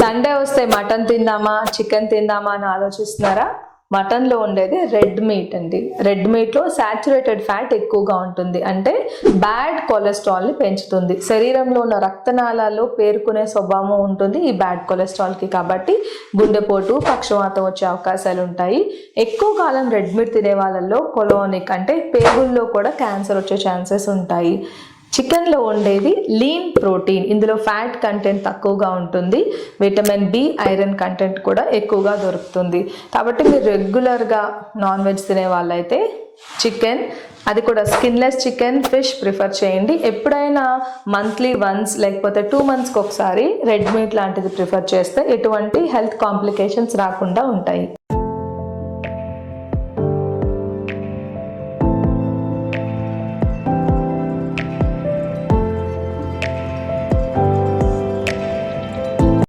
Sunday వస్తే mutton తిందామా chicken తిందామా అని ఆలోచిస్తున్నారా? మటన్లో ఉండేది రెడ్ మీట్ అండి. రెడ్ మీట్లో సాచురేటెడ్ ఫ్యాట్ ఎక్కువగా ఉంటుంది, అంటే బ్యాడ్ కొలెస్ట్రాల్ని పెంచుతుంది. శరీరంలో ఉన్న రక్తనాళాల్లో పేరుకునే స్వభావం ఉంటుంది ఈ బ్యాడ్ కొలెస్ట్రాల్కి. కాబట్టి గుండెపోటు, పక్షవాతం వచ్చే అవకాశాలు ఉంటాయి. ఎక్కువ కాలం రెడ్ మీట్ తినే వాళ్ళల్లో కొలోనిక్ అంటే పేగుల్లో కూడా క్యాన్సర్ వచ్చే ఛాన్సెస్ ఉంటాయి. చికెన్లో ఉండేది లీన్ ప్రోటీన్, ఇందులో ఫ్యాట్ కంటెంట్ తక్కువగా ఉంటుంది. విటమిన్ బి, ఐరన్ కంటెంట్ కూడా ఎక్కువగా దొరుకుతుంది. కాబట్టి మీరు రెగ్యులర్గా నాన్ వెజ్ తినే వాళ్ళైతే చికెన్, అది కూడా స్కిన్లెస్ చికెన్, ఫిష్ ప్రిఫర్ చేయండి. ఎప్పుడైనా మంత్లీ వన్స్ లేకపోతే 2 monthsకి ఒకసారి రెడ్ మీట్ లాంటిది ప్రిఫర్ చేస్తే ఎటువంటి హెల్త్ కాంప్లికేషన్స్ రాకుండా ఉంటాయి.